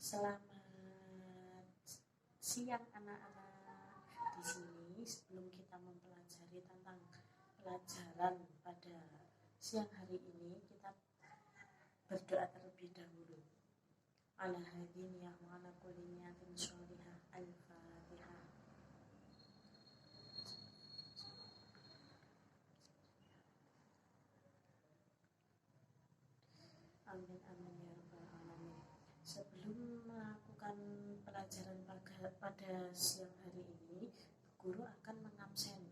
Selamat siang anak-anak. Di sini sebelum kita mempelajari tentang pelajaran pada siang hari ini, kita berdoa terlebih dahulu. Ala hadiniyah wa ala kulli niyatin sholihah. Al-Fatihah. Amin amin ya rabbal alamin. Sebelum melakukan pelajaran pada siang hari ini, guru akan mengabsen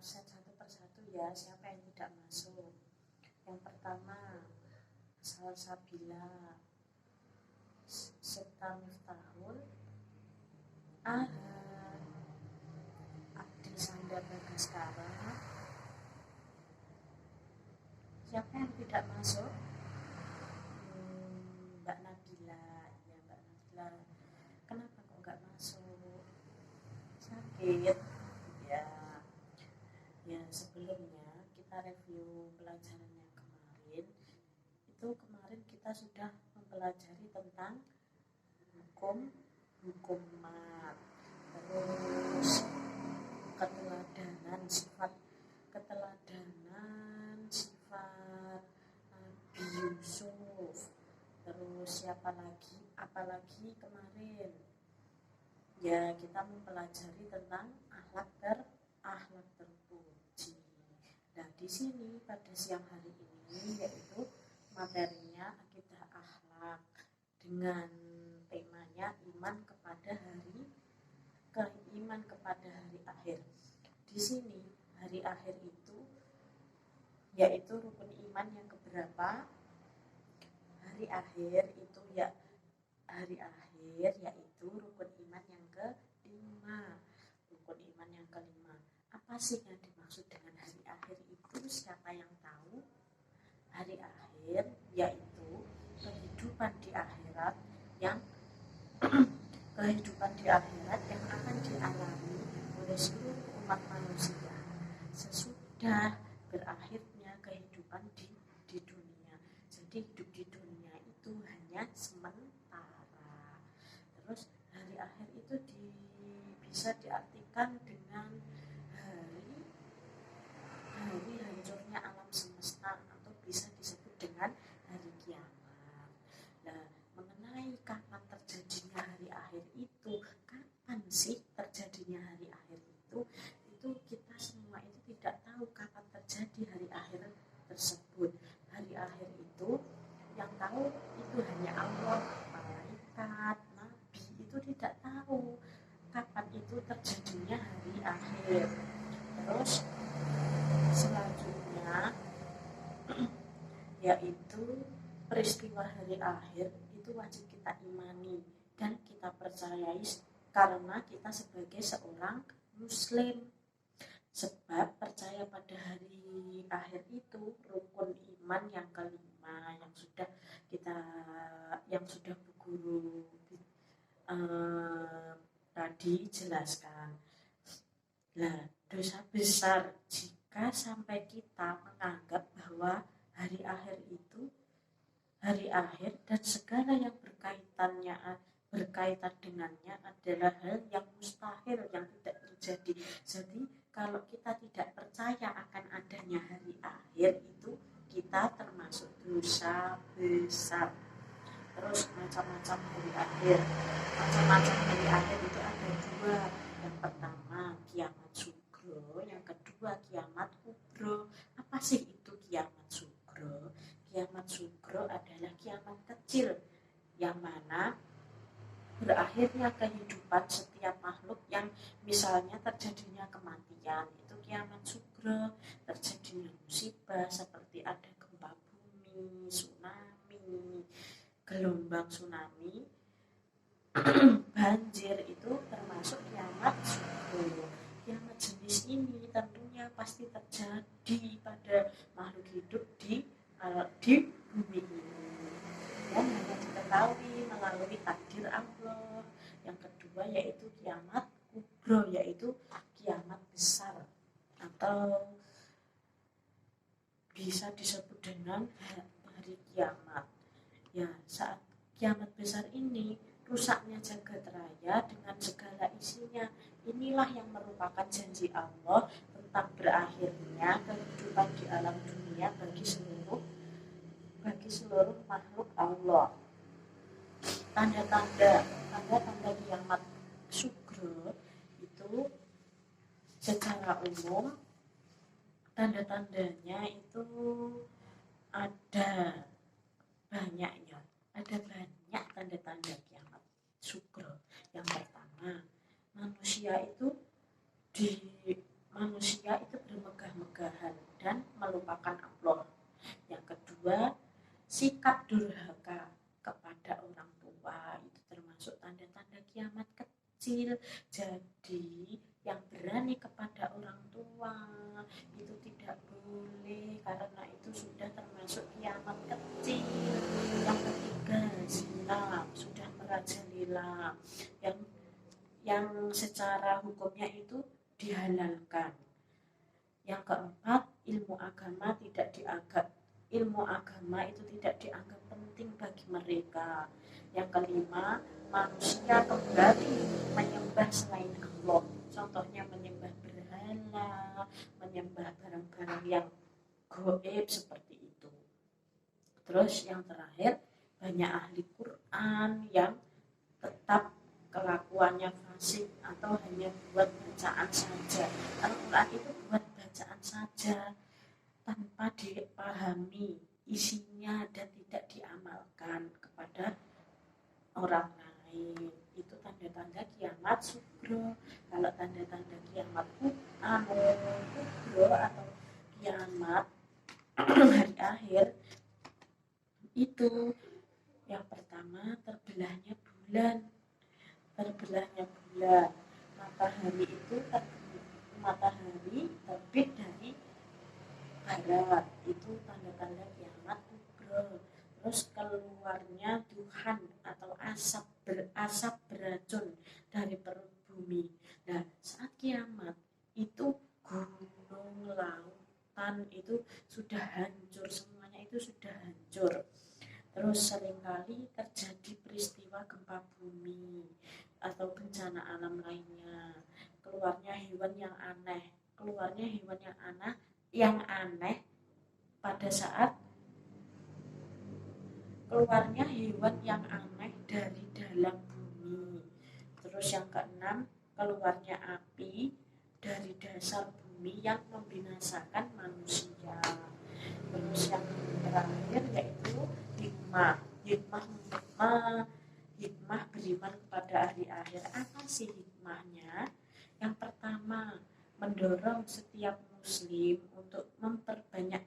satu persatu ya, siapa yang tidak masuk. Yang pertama, Salsabila, Septa Miftahul, Ahad, Abdi Sanda Bagaskara. Siapa yang tidak masuk? Mbak Nabila. Ya, Mbak Nabila. Kenapa kok nggak masuk? Sakit? Ya, sebelumnya kita review pelajaran yang kemarin. Kemarin kita sudah mempelajari tentang hukum mat, terus sifat Nabi Yusuf, terus siapa lagi kemarin ya, kita mempelajari tentang akhlak terpuji. Nah, di sini pada siang hari ini yaitu materinya akidah akhlak dengan temanya iman kepada hari akhir. Di sini hari akhir itu yaitu rukun iman yang keberapa? Hari akhir yaitu rukun iman yang kelima. Apa sih yang dimaksud dengan hari akhir itu? Siapa yang tahu? Hari akhir yaitu kehidupan di akhirat yang akan dialami oleh seluruh umat manusia sesudah berakhirnya kehidupan di dunia. Jadi hidup di dunia itu hanya sementara. Terus hari akhir itu bisa diartikan dengan hari hancurnya alam semesta, atau bisa disebut dengan hari kiamat. Nah, mengenai kapan terjadinya hari akhir itu, kapan sih terjadinya hari akhir itu kita semua itu tidak tahu kapan terjadi hari akhir tersebut. Hari akhir itu yang tahu itu hanya Allah, malaikat, nabi itu tidak tahu kapan itu terjadinya hari akhir. Terus selanjutnya yaitu peristiwa hari akhir itu wajib kita imani dan kita percayai karena kita sebagai seorang muslim. Sebab percaya pada hari akhir itu rukun iman yang kelima yang sudah Bu Guru tadi jelaskan. Nah, dosa besar jika sampai kita menganggap bahwa hari akhir dan segala yang berkaitan dengannya adalah hal yang mustahil, yang tidak terjadi. Jadi kalau kita tidak percaya akan adanya hari akhir itu, kita termasuk dosa besar. Terus macam-macam hari akhir itu ada dua. Yang pertama kiamat sugro, yang kedua kiamat kubro. Apa sih itu kiamat sugro? Kiamat sugro adalah kiamat kecil yang mana berakhirnya kehidupan setiap makhluk, yang misalnya terjadinya kematian, itu kiamat sugro. Terjadinya musibah seperti ada gempa bumi, tsunami, gelombang tsunami, banjir, itu termasuk kiamat sugro. Kiamat jenis ini tentunya pasti terjadi pada makhluk hidup di bumi ini, dan hanya diketahui melalui takdir Allah. Yang kedua yaitu kiamat kubro, yaitu kiamat besar atau bisa disebut dengan hari kiamat. Ya, saat kiamat besar ini, rusaknya jagat raya dengan segala isinya, inilah yang merupakan janji Allah tentang berakhirnya kehidupan di alam dunia bagi seluruh makhluk Allah. Tanda-tanda kiamat sugro itu secara umum tanda-tandanya itu ada banyak tanda-tanda kiamat sugro. Yang pertama, manusia itu bermegah-megahan dan melupakan Allah. Yang kedua, sikap durhaka kepada orang tua itu termasuk tanda-tanda kiamat kecil. Jadi yang berani kepada orang tua itu tidak boleh, karena itu sudah termasuk kiamat kecil. Yang ketiga, zina sudah merajalela, yang secara hukumnya itu dihalalkan. Yang keempat, ilmu agama itu tidak dianggap penting bagi mereka. Yang kelima, manusia kembali menyembah selain Allah. Contohnya menyembah berhala, menyembah barang-barang yang gaib seperti itu. Terus yang terakhir, banyak ahli Quran yang tetap kelakuannya fasik atau hanya buat bacaan saja. Al-Quran itu buat bacaan saja tanpa dipahami isinya dan tidak diamalkan kepada orang lain. Itu tanda-tanda kiamat sugro. Kalau tanda-tanda kiamat kubro atau kiamat hari akhir itu, yang pertama terbelahnya bulan. Matahari terbit dari barat, itu tanda-tanda kiamat kubro. Terus keluarnya duhan atau asap beracun dari perut bumi. Nah, saat kiamat itu gunung, lautan itu sudah hancur, semuanya itu sudah hancur. Terus seringkali terjadi peristiwa gempa bumi atau bencana alam lainnya. Keluarnya hewan yang aneh pada saat keluarnya hewan yang aneh dari dalam bumi. Terus yang keenam, keluarnya api dari dasar bumi yang membinasakan manusia. Terus yang terakhir yaitu hikmah beriman kepada hari akhir. Apa sih hikmahnya? Yang pertama, mendorong setiap muslim untuk memperbanyak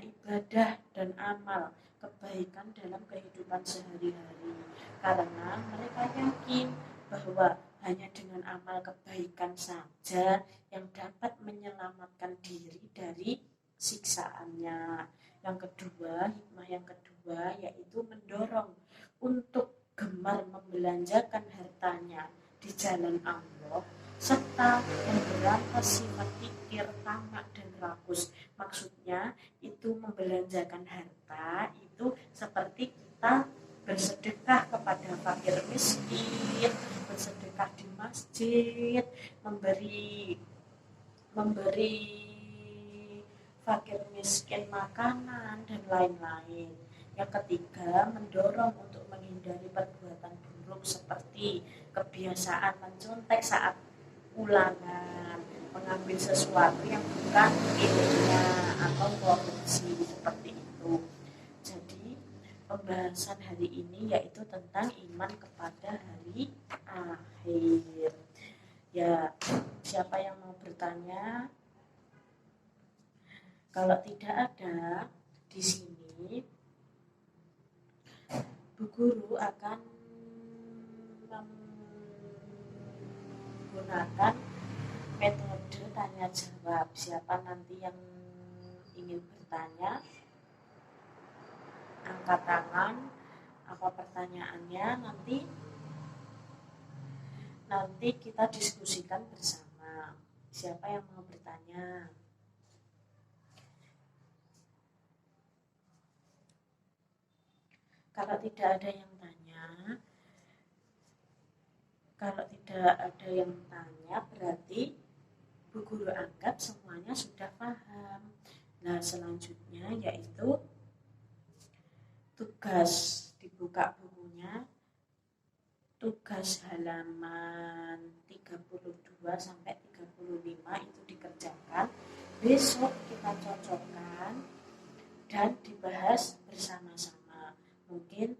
ibadah dan amal kebaikan dalam kehidupan sehari-hari, karena mereka yakin bahwa hanya dengan amal kebaikan saja yang dapat menyelamatkan diri dari siksaannya. Hikmah yang kedua yaitu mendorong untuk gemar membelanjakan hartanya di jalan Allah, serta memberantas sifat kikir, tamak dan rakus. Maksudnya itu membelanjakan harta itu seperti kita bersedekah kepada fakir miskin, bersedekah di masjid, memberi fakir miskin makanan dan lain-lain. Yang ketiga, mendorong untuk menghindari perbuatan buruk seperti kebiasaan mencontek saat ulangan, mengambil sesuatu yang bukan miliknya, atau korupsi seperti itu. Jadi pembahasan hari ini yaitu tentang iman kepada hari akhir. Ya, siapa yang mau bertanya? Kalau tidak ada, di sini Bu Guru akan menggunakan metode tanya jawab. Siapa nanti yang ingin bertanya, angkat tangan, apa pertanyaannya, nanti kita diskusikan bersama. Siapa yang mau bertanya? Kalau tidak ada yang tanya, berarti Bu Guru anggap semuanya sudah paham. Nah, selanjutnya yaitu tugas, dibuka bukunya, tugas halaman 32 sampai 35 itu dikerjakan. Besok kita cocokkan dan dibahas bersama-sama. Mungkin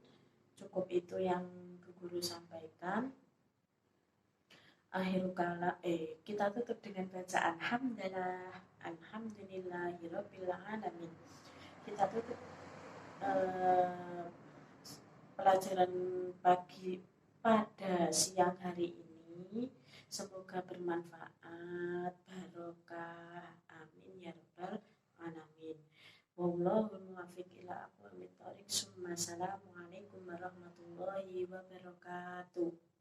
cukup itu yang Bu Guru sampaikan. Kita tutup dengan bacaan hamdalah, alhamdulillahirabbil alamin. Kita tutup pelajaran pagi pada siang hari ini. Semoga bermanfaat, barokah, amin ya rabbal alamin. Wallahul muwaffiq ila aqwamit thoriq. Assalamualaikum warahmatullahi wabarakatuh.